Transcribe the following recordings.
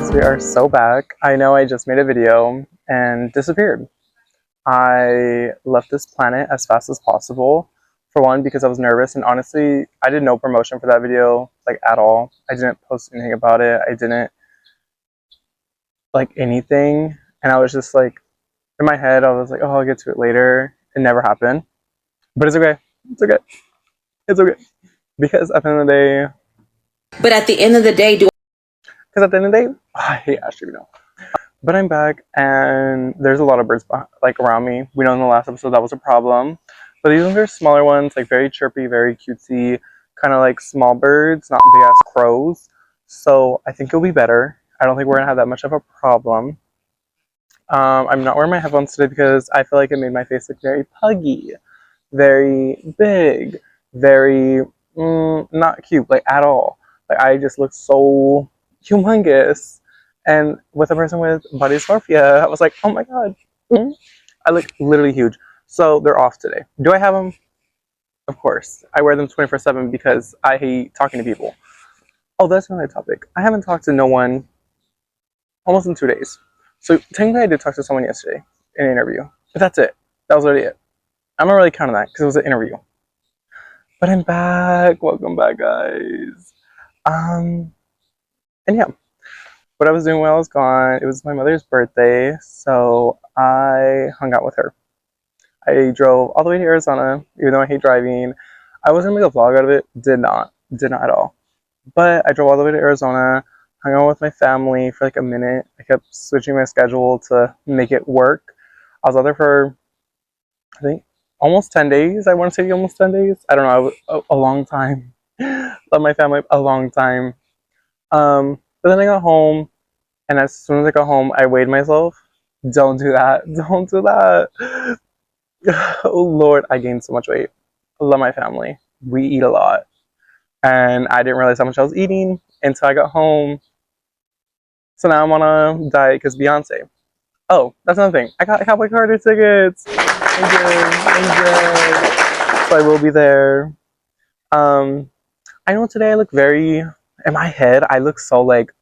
guys, we are so back. I know I just made a video and disappeared. I left this planet as fast as possible. For one, because I was nervous, and honestly, I did no promotion for that video, like at all. I didn't post anything about it. I didn't like anything. And I was just like, in my head, I was like, oh, I'll get to it later. It never happened. But it's okay. It's okay. It's okay. Because at the end of the day, But at the end of the day, I hate Ashley, you know. But I'm back, and there's a lot of birds like around me. We know in the last episode that was a problem, but these ones are smaller ones, like very chirpy, very cutesy, kind of like small birds, not big ass crows. So I think it'll be better. I don't think we're gonna have that much of a problem. I'm not wearing my headphones today because I feel like it made my face look very puggy, very big, very not cute, like at all. Like I just look so humongous. And with a person with body dysmorphia, I was like, oh my god, I look literally huge. So they're off today. Do I have them? Of course. I wear them 24/7 because I hate talking to people. Oh, that's another topic. I haven't talked to no one almost in 2 days. So technically I did talk to someone yesterday in an interview. But that's it. That was already it. I'm not really counting that because it was an interview. But I'm back. Welcome back, guys. And yeah. What I was doing while I was gone, it was my mother's birthday, so I hung out with her. I drove all the way to Arizona, even though I hate driving. I wasn't gonna make a vlog out of it, did not at all. But I drove all the way to Arizona, hung out with my family for like a minute. I kept switching my schedule to make it work. I was out there for, I think, almost 10 days. I want to say almost 10 days. I don't know, a long time. Love my family a long time. But then I got home, and as soon as I got home, I weighed myself. Don't do that. Don't do that. Oh Lord, I gained so much weight. I love my family. We eat a lot. And I didn't realize how much I was eating until I got home. So now I'm on a diet because Beyonce. Oh, that's another thing. I got Cowboy Carter tickets. I did. So I will be there. I know today I look very, in my head, I look so like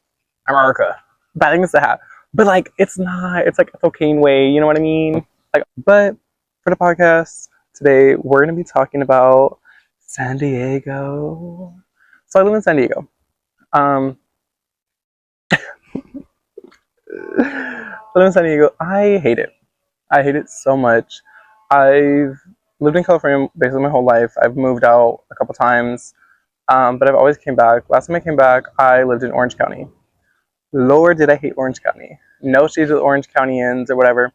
America. Bad thing is to have. But like it's not. It's like a cocaine way, you know what I mean? Like but for the podcast today, we're gonna be talking about San Diego. So I live in San Diego. Um I live in San Diego. I hate it. I hate it so much. I've lived in California basically my whole life. I've moved out a couple times. But I've always came back. Last time I came back, I lived in Orange County. Lord, did I hate Orange County. No shades with Orange Countyans or whatever.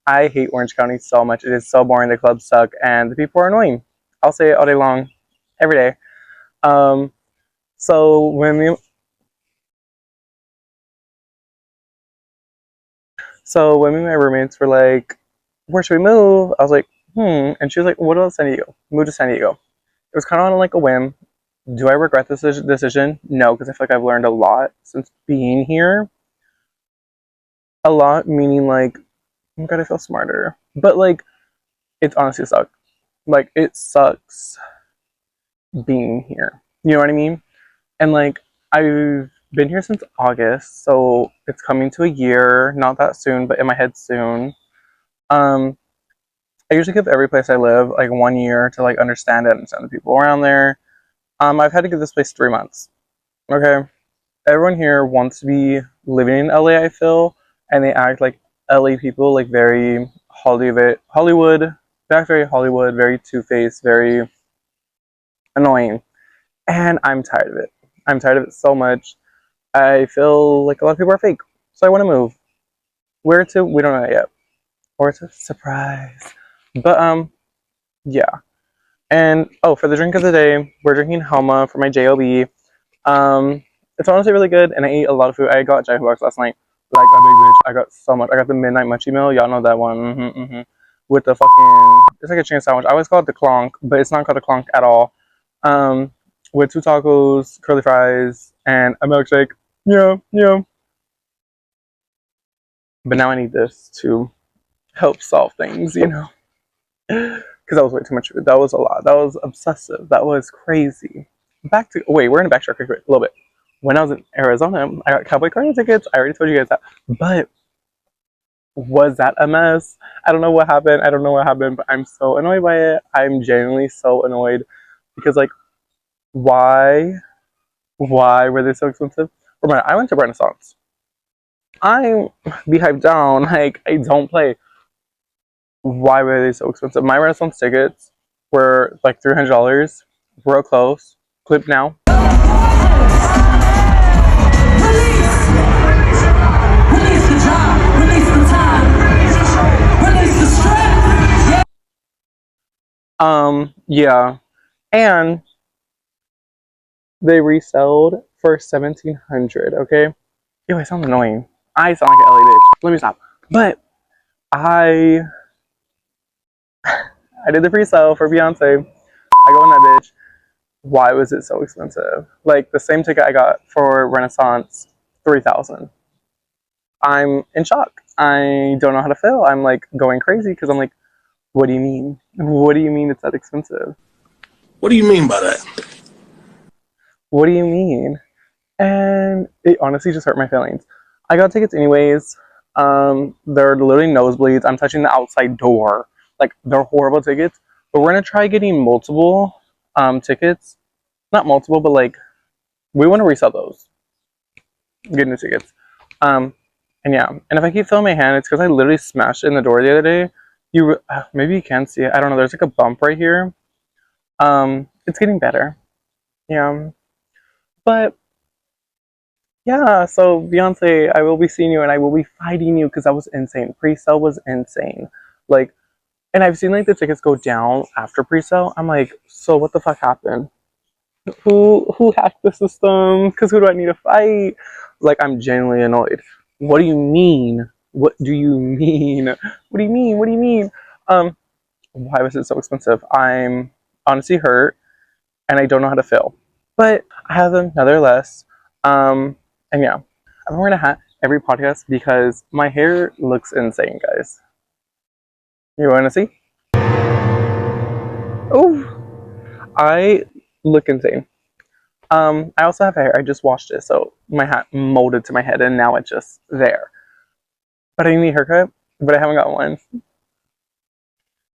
I hate Orange County so much. It is so boring. The clubs suck, and the people are annoying. I'll say it all day long, every day. Um, so when me, and my roommates were like, "Where should we move?" I was like, and she was like, "What about San Diego? Move to San Diego." It was kind of on like a whim. Do I regret this decision? No, because I feel like I've learned a lot since being here. A lot meaning like, oh my god, I feel smarter. But like, it's honestly sucked. Like, it sucks being here. You know what I mean? And like, I've been here since August, so it's coming to a year. Not that soon, but in my head soon. Um, I usually give every place I live like 1 year to like understand it and understand the people around there. I've had to give this place 3 months. Okay, everyone here wants to be living in LA. I feel, and they act like LA people, like very Hollywood. They act very Hollywood, very two-faced, very annoying, and I'm tired of it. I'm tired of it so much. I feel like a lot of people are fake, so I want to move. Where to? We don't know yet. Or to surprise. But yeah. And oh, for the drink of the day, we're drinking Helma for my JOB. It's honestly really good, and I ate a lot of food. I got Jai Box last night, like a big bitch. I got so much. I got the midnight munchie meal. Y'all know that one. With the fucking, it's like a chicken sandwich. I always call it the clonk, but it's not called a clonk at all. With 2 tacos, curly fries, and a milkshake. Yeah, yeah. But now I need this to help solve things, you know. Because that was way too much food. That was a lot. That was obsessive. That was crazy. Wait, we're gonna backtrack a little bit. when I was in Arizona, I got Cowboy Carter tickets. I already told you guys that. But was that a mess? I don't know what happened. I don't know what happened, but I'm so annoyed by it. I'm genuinely so annoyed because, like, why? Why were they so expensive? Remember, I went to Renaissance. I'm Beehive down. Like, I don't play. Why were they so expensive? My Renaissance tickets were like $300. Real close. Clip now. Yeah. And they resold for 1700, okay? Ew, I sound annoying. I sound like an LA bitch. Let me stop. But I I did the pre-sale for Beyonce. I go in that bitch. Why was it so expensive? Like the same ticket I got for Renaissance, 3,000. I'm in shock. I don't know how to feel. I'm like going crazy because I'm like, what do you mean? What do you mean it's that expensive? What do you mean by that? What do you mean? And it honestly just hurt my feelings. I got tickets anyways. They're literally nosebleeds. I'm touching the outside door. Like they're horrible tickets. But we're gonna try getting multiple tickets. Not multiple, but like we want to resell those. Get new tickets. And yeah. And if I keep feeling my hand, it's because I literally smashed it in the door the other day. You maybe you can see it. I don't know. There's like a bump right here. It's getting better. Yeah. But yeah, so Beyonce, I will be seeing you and I will be fighting you because that was insane. Pre-sale was insane. Like, and I've seen like the tickets go down after pre-sale. I'm like, so what the fuck happened? Who hacked the system? Because who do I need to fight? Like, I'm genuinely annoyed. What do you mean? What do you mean? What do you mean? What do you mean? Why was it so expensive? I'm honestly hurt and I don't know how to feel. But I have them nonetheless. And yeah, I'm wearing a hat every podcast because my hair looks insane, guys. You want to see? Oh, I look insane. I also have hair. I just washed it, so my hat molded to my head, and now it's just there. But I need a haircut, but I haven't got one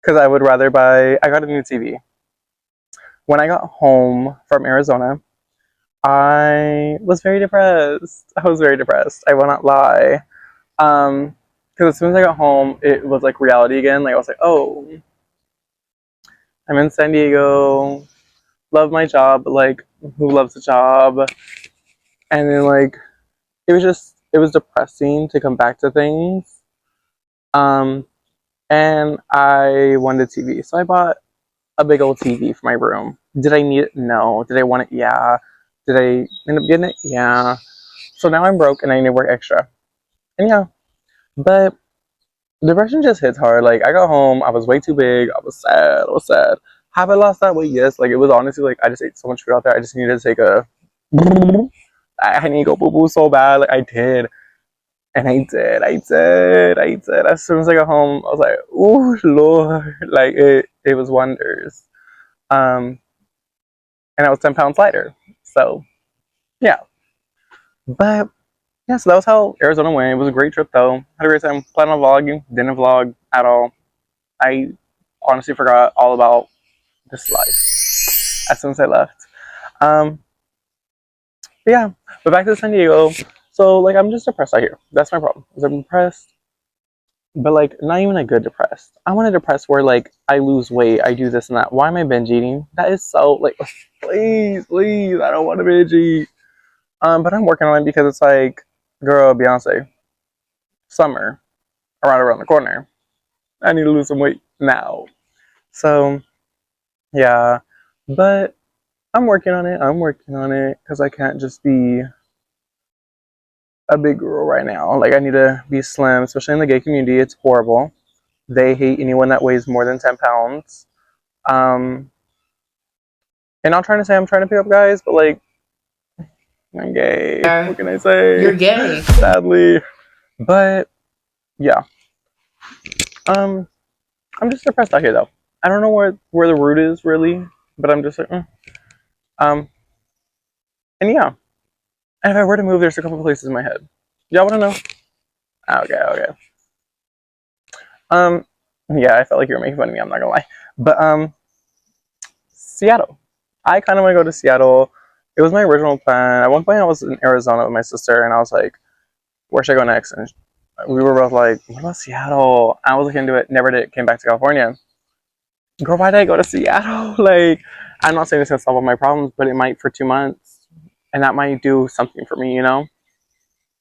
because I would rather buy. I got a new TV. When I got home from Arizona, I was very depressed. I was very depressed. I will not lie. Because as soon as I got home, it was like reality again. Like I was like, oh, I'm in San Diego. Love my job, but like, who loves a job? And then like, it was depressing to come back to things. Um, and I wanted a TV, so I bought a big old TV for my room. Did I need it? No. Did I want it? Yeah. Did I end up getting it? Yeah. So now I'm broke and I need to work extra. And yeah, but depression just hits hard. Like I got home, I was way too big. I was sad. I was sad. Have I lost that weight? Yes. Like it was honestly like I just ate so much food out there. I just needed to take a. I need to go boo boo so bad. Like I did, and I did. I did. I did. As soon as I got home, I was like, "Oh Lord!" Like it was wonders. Um, and I was 10 pounds lighter. So yeah, but yeah. So that was how Arizona went. It was a great trip though. Had a great time. Planned on vlogging. Didn't vlog at all. I honestly forgot all about this life as soon as I left. Um, but yeah, but back to San Diego. So like I'm just depressed out here. That's my problem. I'm depressed, but like not even a good depressed. I want a depressed where like I lose weight, I do this and that. Why am I binge eating? That is so like please, please, I don't want to binge eat. But I'm working on it because it's like, girl, Beyonce, summer, right around the corner. I need to lose some weight now. So yeah, but I'm working on it. I'm working on it because I can't just be a big girl right now. Like I need to be slim, especially in the gay community. It's horrible. They hate anyone that weighs more than 10 pounds. Um, and I'm trying to say I'm trying to pick up guys, but like I'm gay. What can I say? You're gay. Sadly, but yeah. I'm just depressed out here though. I don't know where the root is really, but I'm just like, and yeah. And if I were to move, there's a couple of places in my head. Y'all want to know? Okay. Yeah, I felt like you were making fun of me. I'm not gonna lie, but Seattle. I kind of want to go to Seattle. It was my original plan. At one point, I was in Arizona with my sister, and I was like, "Where should I go next?" And we were both like, "What about Seattle?" I was looking into it. Never did. Came back to California. Girl, why did I go to Seattle? Like, I'm not saying it's gonna solve all my problems, but it might for 2 months, and that might do something for me, you know?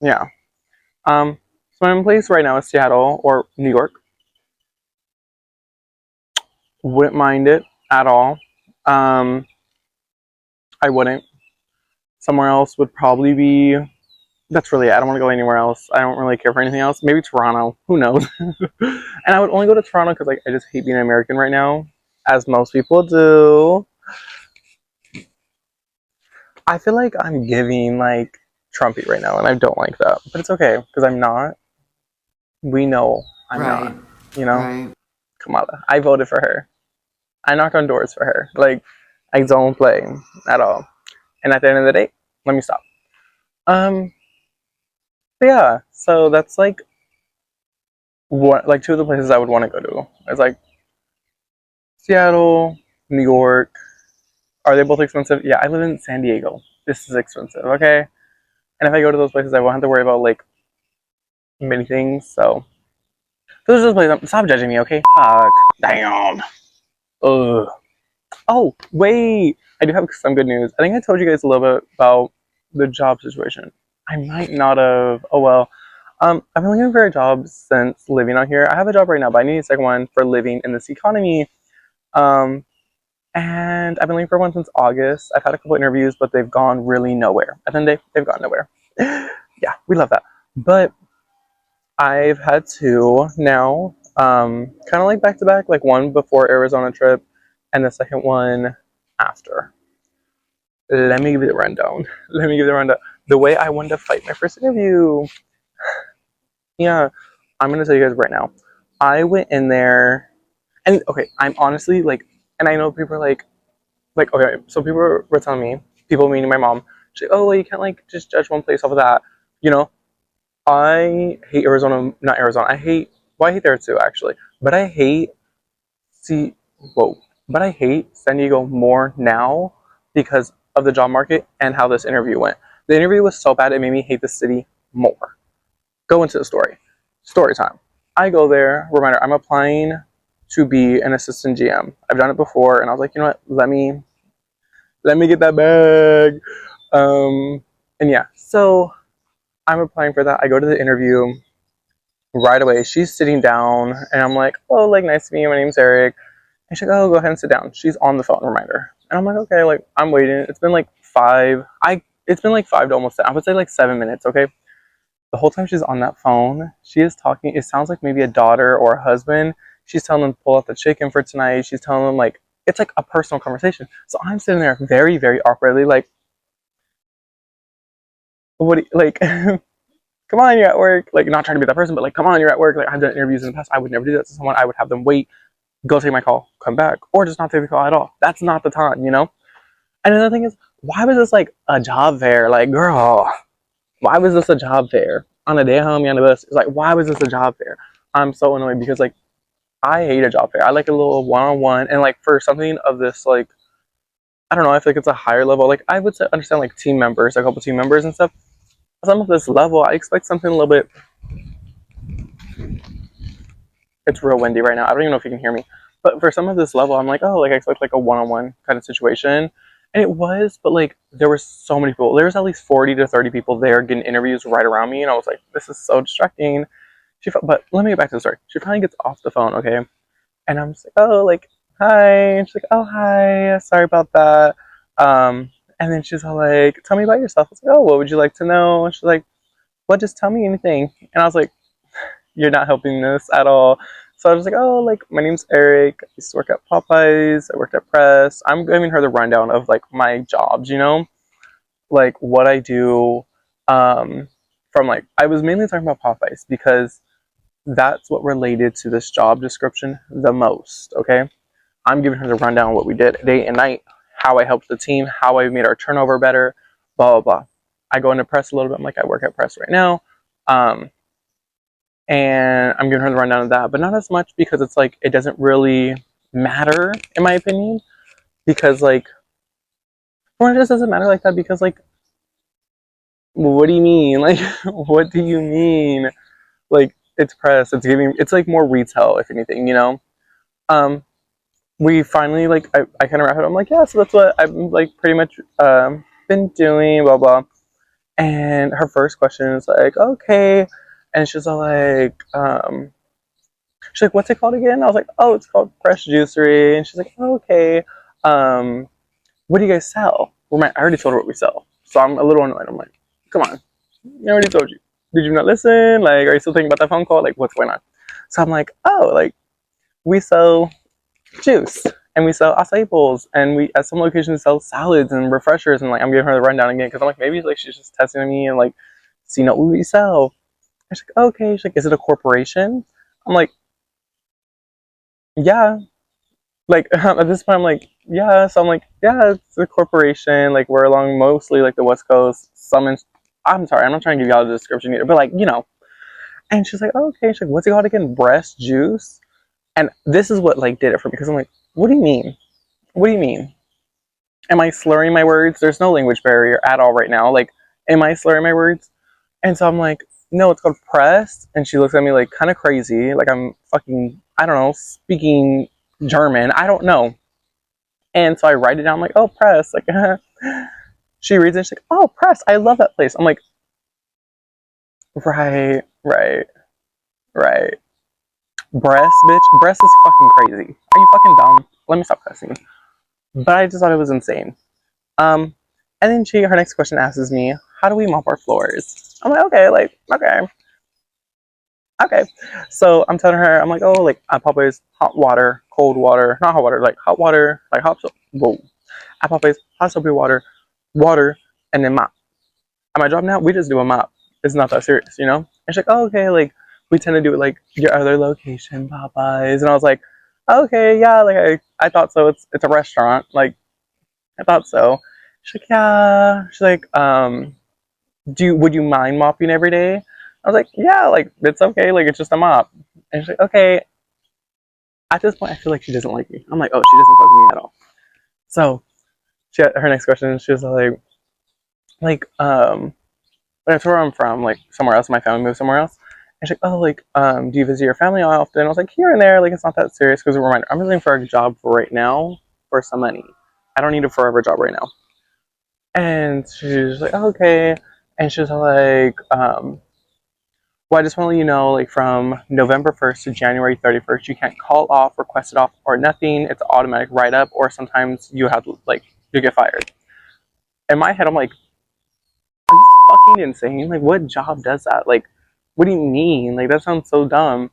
Yeah. So my place right now is Seattle or New York. Wouldn't mind it at all. I wouldn't. Somewhere else would probably be. That's really it. I don't want to go anywhere else. I don't really care for anything else. Maybe Toronto. Who knows? And I would only go to Toronto because like I just hate being an American right now, as most people do. I feel like I'm giving like Trumpy right now, and I don't like that. But it's okay because I'm not. We know I'm not. You know, Right. Kamala. I voted for her. I knock on doors for her. Like I don't play at all. And at the end of the day, let me stop. But yeah. So that's like what like two of the places I would want to go to. It's like Seattle, New York. Are they both expensive? Yeah, I live in San Diego. This is expensive, okay? And if I go to those places, I won't have to worry about like many things. So those are just places. Stop judging me, okay? Fuck. Damn. Ugh. Oh wait, I do have some good news. I think I told you guys a little bit about the job situation. I might not have. Oh well. I've been looking for a job since living out here. I have a job right now, but I need a second one for living in this economy. Um, and I've been looking for one since August. I've had a couple interviews, but they've gone really nowhere. At the end of the day, they've gone nowhere. Yeah, we love that. But I've had two now, kind of like back to back, like one before Arizona trip, and the second one after. Let me give you the rundown. Let me give you the rundown. The way I wanted to fight my first interview. Yeah, I'm gonna tell you guys right now. I went in there, and okay, I'm honestly like, and I know people are like okay, so people were telling me, people meaning my mom, she's like, oh, well, you can't like just judge one place off of that, you know. I hate Arizona, not Arizona. Well, I hate there too actually, but I hate see, whoa, but I hate San Diego more now because of the job market and how this interview went. The interview was so bad it made me hate the city more. Go into the story. Story time. I go there. Reminder: I'm applying to be an assistant GM. I've done it before, and I was like, you know what? Let me get that bag. And yeah, so I'm applying for that. I go to the interview right away. She's sitting down, and I'm like, oh, like nice to meet you. My name's Eric. And she's like, oh, go ahead and sit down. She's on the phone. Reminder. And I'm like, okay, like I'm waiting. It's been like five. It's been like 5 to almost 10. I would say like 7 minutes. Okay. The whole time she's on that phone, she is talking. It sounds like maybe a daughter or a husband. She's telling them to pull out the chicken for tonight. She's telling them like it's like a personal conversation. So I'm sitting there very, very awkwardly, like, what? Do you, like, come on, you're at work. Like, not trying to be that person, but like, come on, you're at work. Like, I've done interviews in the past. I would never do that to someone. I would have them wait, go take my call, come back, or just not take the call at all. That's not the time, you know. And another thing is, why was this like a job fair? Like, girl, why was this a job fair on a day home on the bus? It's like, why was this a job fair? I'm so annoyed because like I hate a job fair. I like a little one-on-one, and like for something of this like I don't know, I feel like it's a higher level. Like I would understand like team members, a couple team members and stuff. Some of this level, I expect something a little bit. It's real windy right now. I don't even know if you can hear me. But for some of this level, I'm like, oh, like I expect like a one-on-one kind of situation. And it was, but like there were so many people. There was at least 40 to 30 people there getting interviews right around me, and I was like, this is so distracting. But let me get back to the story. She finally gets off the phone, okay? And I'm just like, oh, like, hi. And she's like, oh, hi. Sorry about that. And then she's all like, tell me about yourself. I was like, oh, what would you like to know? And she's like, well, just tell me anything. And I was like, you're not helping this at all. So I was like, oh, like, my name's Eric. I used to work at Popeyes. I worked at Press. I'm giving her the rundown of, like, my jobs, you know? Like, what I do from, like, I was mainly talking about Popeyes because that's what related to this job description the most, okay? I'm giving her the rundown of what we did day and night, how I helped the team, how I made our turnover better, blah, blah, blah. I go into press a little bit. I'm like, I work at press right now. And I'm giving her the rundown of that, but not as much because it's like, it doesn't really matter, in my opinion. Because, like, well, it just doesn't matter like that because, like, what do you mean? Like, what do you mean? Like, it's press, it's giving, it's like more retail, if anything, you know? We finally, like, I kind of wrap it up. I'm like, yeah, so that's what I've, like, pretty much been doing, blah, blah. And her first question is like, okay. And she's all like, she's like, what's it called again? I was like, oh, it's called Fresh Juicery. And she's like, oh, okay. What do you guys sell? Well, I already told her what we sell. So I'm a little annoyed. I'm like, come on. I already told you. Did you not listen? Like, are you still thinking about that phone call? Like, what's going on? So I'm like, oh, like, we sell juice. And we sell acai bowls. And we, at some locations, sell salads and refreshers. And, like, I'm giving her the rundown again. Because I'm like, maybe, like, she's just testing me and, like, seeing what we sell. And she's like, okay. She's like, is it a corporation? I'm like, yeah. Like, at this point, I'm like, yeah. So I'm like, yeah, it's a corporation. Like, we're along mostly, like, the West Coast. I'm sorry, I'm not trying to give y'all the description either, but, like, you know. And she's like, oh, okay. She's like, what's it called again? Breast juice? And this is what, like, did it for me. Because I'm like, what do you mean? What do you mean? Am I slurring my words? There's no language barrier at all right now. Like, am I slurring my words? And so I'm like, no, it's called press. And she looks at me, like, kind of crazy. Like, I'm fucking, I don't know, speaking German. I don't know. And so I write it down. I'm like, oh, press. Like, she reads it. She's like, oh, press. I love that place. I'm like, right. Breast, bitch. Breast is fucking crazy. Are you fucking dumb? Let me stop cussing. But I just thought it was insane. And then her next question asks me, how do we mop our floors? I'm like, okay. So I'm telling her, I'm like, oh, like, at Popeyes, hot water, cold water, not hot water, like hot water, like hot soap. Whoa. At Popeyes, hot soapy water, and then mop. At my job now, we just do a mop. It's not that serious, you know? And she's like, oh, okay, like, we tend to do it like your other location, Popeyes. And I was like, okay, yeah, like, I thought so. It's a restaurant. Like, I thought so. She's like, yeah. She's like, would you mind mopping every day? I was like, yeah, like, it's okay. Like, it's just a mop. And she's like, okay. At this point, I feel like she doesn't like me. I'm like, oh, she doesn't fuck with me at all. So, her next question, she was like, when I told her I'm from, like, somewhere else, my family moved somewhere else. And she's like, oh, like, do you visit your family often? I was like, here and there, like, it's not that serious. Because, reminder, I'm looking for a job for right now for some money. I don't need a forever job right now. And she's like, oh, okay. And she's like, well, I just want to let you know, like, from November 1st to January 31st, you can't call off, request it off, or nothing. It's automatic write-up, or sometimes you have to, like, you get fired. In my head, I'm like, are you fucking insane? Like, what job does that? Like, what do you mean? Like, that sounds so dumb.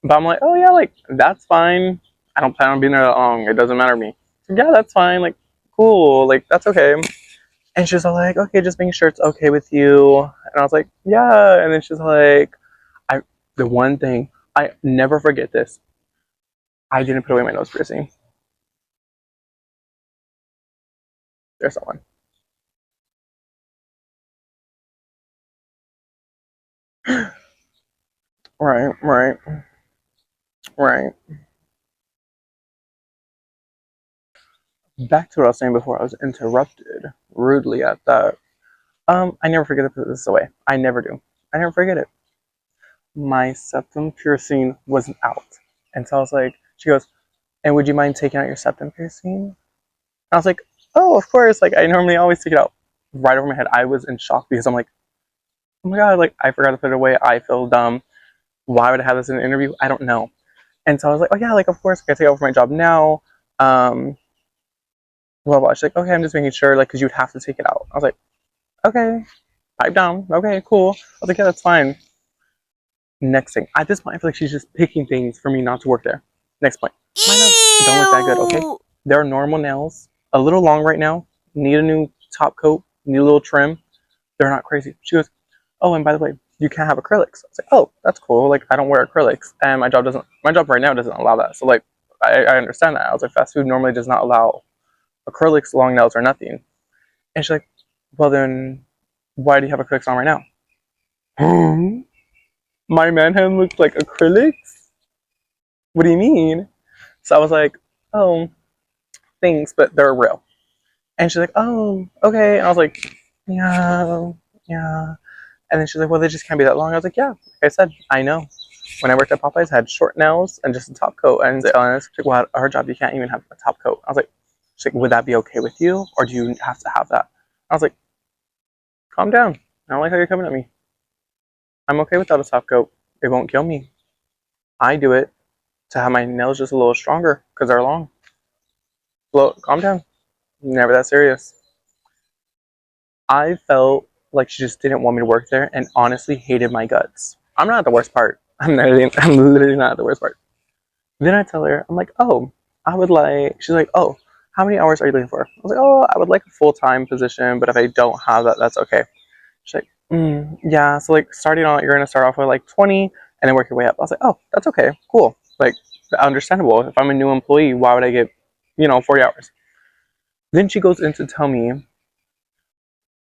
But I'm like, oh, yeah, like, that's fine. I don't plan on being there that long. It doesn't matter to me. So, yeah, that's fine. Like, cool. Like, that's okay. And she's all like, okay, just making sure it's okay with you. And I was like, yeah. And then she's like, the one thing, I never forget this. I didn't put away my nose piercing. There's someone. Right. Back to what I was saying before I was interrupted rudely at that. I never forget to put this away. I never do. I never forget it. My septum piercing wasn't out. And so I was like, she goes, and would you mind taking out your septum piercing? And I was like, oh, of course. Like, I normally always take it out right over my head. I was in shock because I'm like, oh my God, like, I forgot to put it away. I feel dumb. Why would I have this in an interview? I don't know. And so I was like, oh yeah, like, of course, I take it out for my job now. Blah, blah. She's like, okay, I'm just making sure, like, because you'd have to take it out. I was like, okay, pipe down. Okay, cool. I was like, yeah, that's fine. Next thing. At this point, I feel like she's just picking things for me not to work there. Next point. My nails don't look that good, okay? They're normal nails. A little long right now. Need a new top coat. Need a little trim. They're not crazy. She goes, oh, and by the way, you can't have acrylics. I was like, oh, that's cool. Like, I don't wear acrylics. And my job right now doesn't allow that. So, like, I understand that. I was like, fast food normally does not allow acrylics, long nails, or nothing. And she's like, well, then why do you have acrylics on right now? My man hand looks like acrylics? What do you mean? So I was like, oh, thanks, but they're real. And she's like, oh, okay. And I was like, yeah, yeah. And then she's like, well, they just can't be that long. I was like, yeah, like I said, I know. When I worked at Popeyes, I had short nails and just a top coat. And she's like, well, at our job, you can't even have a top coat. I was like, she's like, would that be okay with you? Or do you have to have that? I was like, calm down. I don't like how you're coming at me. I'm okay without a top coat. It won't kill me. I do it to have my nails just a little stronger because they're long. Well, calm down. Never that serious. I felt like she just didn't want me to work there and honestly hated my guts. I'm not the worst part. I'm literally not the worst part. Then I tell her, I'm like, oh, I would like, she's like, oh, how many hours are you looking for? I was like, oh, I would like a full-time position, but if I don't have that, that's okay. She's like, yeah, so like starting out, you're going to start off with like 20 and then work your way up. I was like, oh, that's okay, cool. Like, understandable. If I'm a new employee, why would I get, 40 hours? Then she goes in to tell me,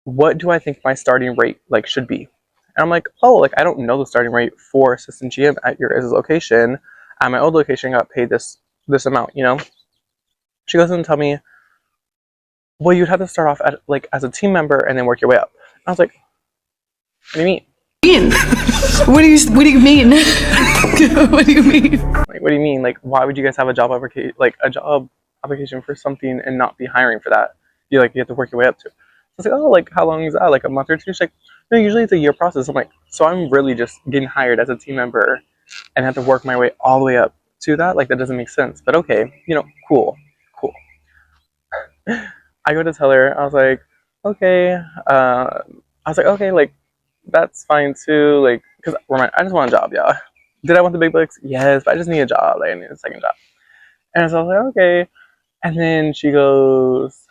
what do I think my starting rate like should be? And I'm like, oh, like I don't know the starting rate for assistant GM at your guys' location. At my old location, I got paid this amount, She goes in and tell me, well, you'd have to start off at like as a team member and then work your way up. And I was like, what do you mean? What do you mean? What do you mean? Like, what do you mean? Like, why would you guys have a job application for something and not be hiring for that? You have to work your way up to. I was like, oh, like how long is that? Like a month or two? She's like, no, usually it's a year process. I'm like, so I'm really just getting hired as a team member and have to work my way all the way up to that? Like that doesn't make sense. But okay, cool. I go to tell her, I was like, okay, like that's fine too, like because I just want a job, yeah. Did I want the big bucks? Yes, but I just need a job. Like I need a second job. And so I was like, okay. And then she goes,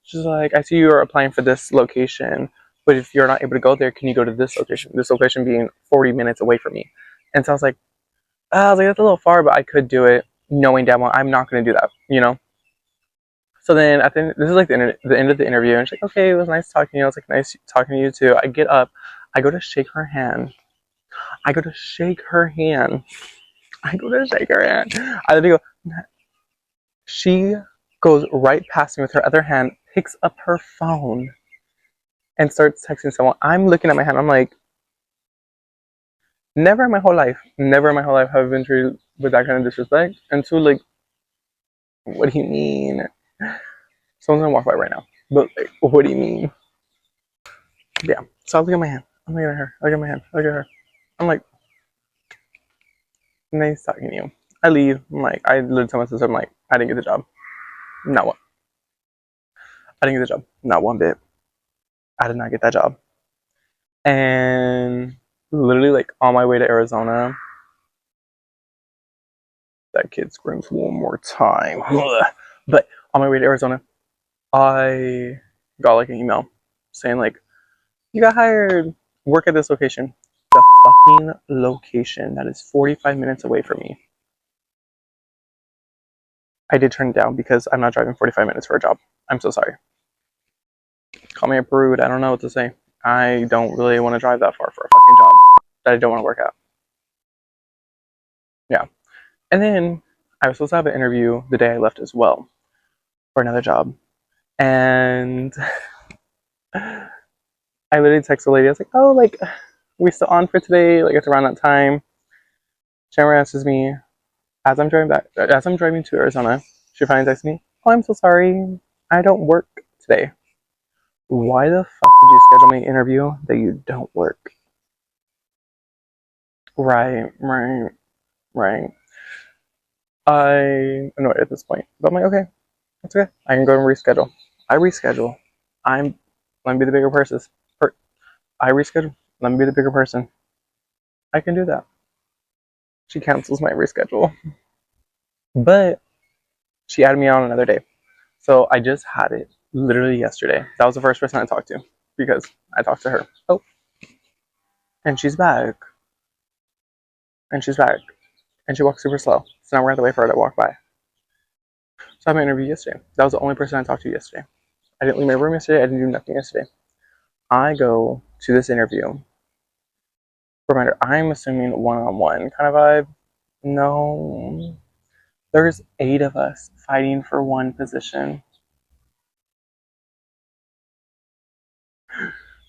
she's like, I see you are applying for this location, but if you're not able to go there, can you go to this location? This location being 40 minutes away from me. And so I was like, that's a little far, but I could do it, knowing damn well I'm not going to do that, So then at the this is like the end of the interview, and she's like, okay, it was nice talking to you. I was like, nice talking to you too. I get up, I go to shake her hand. I then go, she goes right past me with her other hand, picks up her phone, and starts texting someone. I'm looking at my hand, I'm like, never in my whole life have I been treated with that kind of disrespect. And two, like, what do you mean? Someone's gonna walk by right now. But like, what do you mean? Yeah. So I look at my hand. I'm looking at her. Look at my hand. Look at her. I'm like, nice talking to you. I leave. I'm like, I literally tell my sister, I'm like, I didn't get the job. Not one. I didn't get the job. Not one bit. I did not get that job. And literally, like, on my way to Arizona, that kid screams one more time. But on my way to Arizona, I got like an email saying like, you got hired, work at this location. The fucking location that is 45 minutes away from me. I did turn it down because I'm not driving 45 minutes for a job. I'm so sorry. Call me a prude. I don't know what to say. I don't really want to drive that far for a fucking job that I don't want to work at. Yeah. And then I was supposed to have an interview the day I left as well for another job. And I literally texted the lady. I was like, oh, like, we still on for today? Like, it's around that time. Shammer answers me as I'm driving to Arizona. She finally texts me, oh, I'm so sorry. I don't work today. Why the fuck did you schedule me an interview that you don't work? Right. I'm annoyed at this point. But I'm like, okay, that's okay. I can go and reschedule. I reschedule. Let me be the bigger person. I reschedule. Let me be the bigger person. I can do that. She cancels my reschedule. But she added me on another day. So I just had it literally yesterday. That was the first person I talked to because I talked to her. Oh. And she's back. And she walks super slow. So now we're going to have to wait for her to walk by. So I had my interview yesterday. That was the only person I talked to yesterday. I didn't leave my room yesterday. I didn't do nothing yesterday. I go to this interview. Reminder, I'm assuming one-on-one kind of vibe. No. There's 8 of us fighting for one position.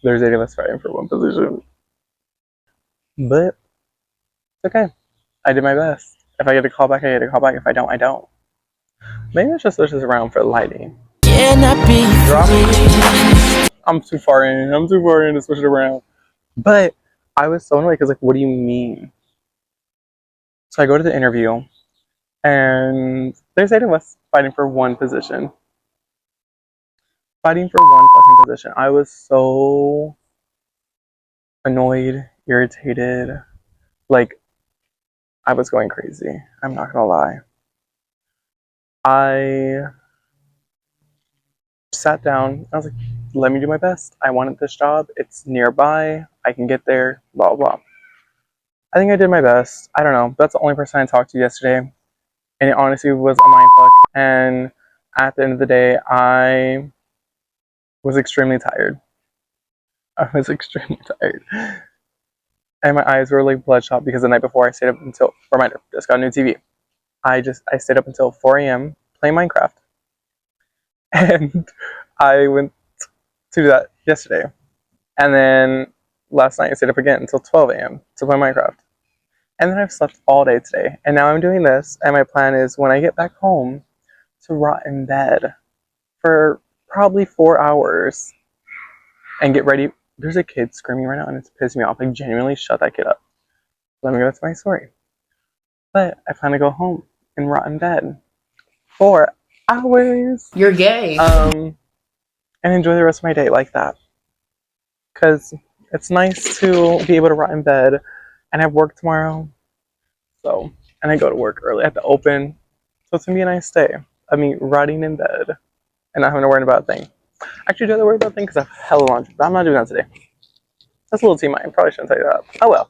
There's 8 of us fighting for one position. But it's okay. I did my best. If I get a call back, I get a call back. If I don't, I don't. Maybe I should switch this around for lighting. Drop. I'm too far in to switch it around. But I was so annoyed because, like, what do you mean? So I go to the interview, and there's 8 of us fighting for one position. Fighting for one fucking position. I was so annoyed, irritated. Like, I was going crazy. I'm not gonna lie. I sat down. I was like, let me do my best. I wanted this job. It's nearby. I can get there. Blah, blah. I think I did my best. I don't know. That's the only person I talked to yesterday. And it honestly was a mindfuck. And at the end of the day, I was extremely tired. I was extremely tired. And my eyes were like bloodshot because the night before I stayed up until, reminder, just got a new TV. I stayed up until 4 a.m. playing Minecraft. And I went to do that yesterday. And then last night I stayed up again until 12 a.m. to play Minecraft. And then I've slept all day today. And now I'm doing this. And my plan is when I get back home to rot in bed for probably 4 hours and get ready. There's a kid screaming right now and it's pissing me off. Like, genuinely shut that kid up. Let me go to my story. But I plan to go home and rot in bed 4 hours. You're gay. And enjoy the rest of my day like that. Because it's nice to be able to rot in bed and have work tomorrow. So, and I go to work early at the open. So it's going to be a nice day of me rotting in bed and not having to worry about a thing. Actually, do I have to worry about a thing because I have hella laundry, but I'm not doing that today. That's a little TMI. I probably shouldn't tell you that. Oh well.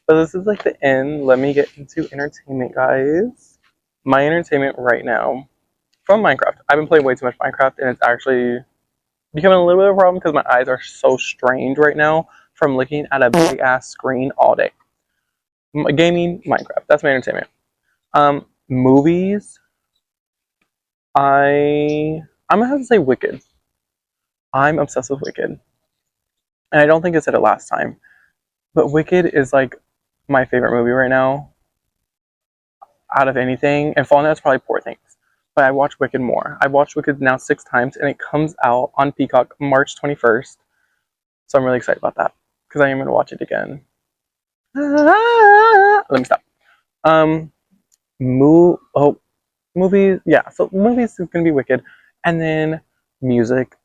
But this is like the end. Let me get into entertainment, guys. My entertainment right now from Minecraft. I've been playing way too much Minecraft, and it's actually becoming a little bit of a problem because my eyes are so strained right now from looking at a big ass screen all day. Gaming, Minecraft. That's my entertainment. Movies. I'm gonna have to say Wicked. I'm obsessed with Wicked. And I don't think I said it last time. But Wicked is like my favorite movie right now. Out of anything. And Fallout is probably Poor Things. But I watch Wicked more. I've watched Wicked now 6 times. And it comes out on Peacock March 21st. So I'm really excited about that. Because I am going to watch it again. Let me stop. Movies. Yeah, so movies is going to be Wicked. And then music.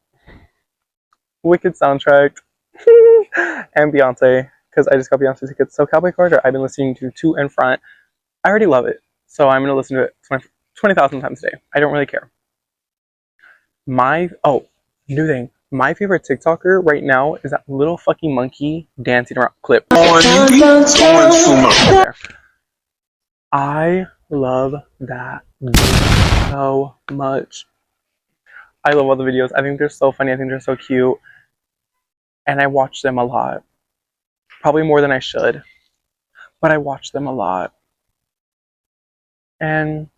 Wicked soundtrack. And Beyonce. Because I just got Beyonce tickets. So Cowboy Carter, I've been listening to and Front. I already love it. So I'm going to listen to it 20,000 times a day. I don't really care. New thing. My favorite TikToker right now is that little fucking monkey dancing around clip. There. I love that so much. I love all the videos. I think they're so funny. I think they're so cute. And I watch them a lot. Probably more than I should. But I watch them a lot. And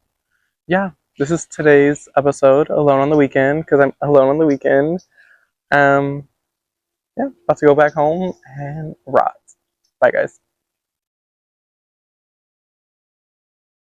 yeah, this is today's episode, Alone on the Weekend, because I'm alone on the weekend. Yeah, about to go back home and rot. Bye, guys.